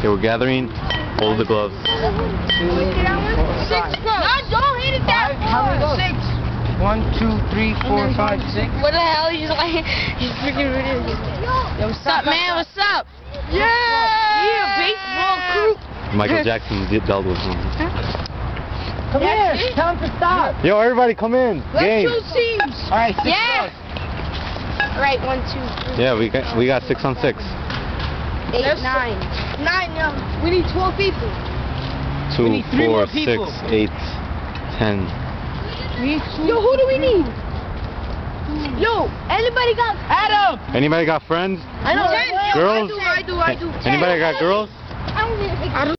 Okay, we're gathering. Hold the gloves. 6. No, don't hit it that far. 6. 1, 2, 3, 4, 5, 6. What the hell? He's like, he's freaking ridiculous. Yo, what's up, man? What's up? Yeah! Yeah, baseball crew. Michael Jackson dealt with him. Come here. Tell him to stop. Yo, everybody come in. Game. Let's choose teams. All right, 6 Yeah. All right, 1, 2, 3. Yeah, we got 6 on 6. 8, 9. 9, no. We need 12 people. 2, need 3 more 4, 6, people. 8, 10. Yo, who do we need? Yo, anybody got Adam. Anybody got friends? I know. Girls? I do. Anybody got girls? I don't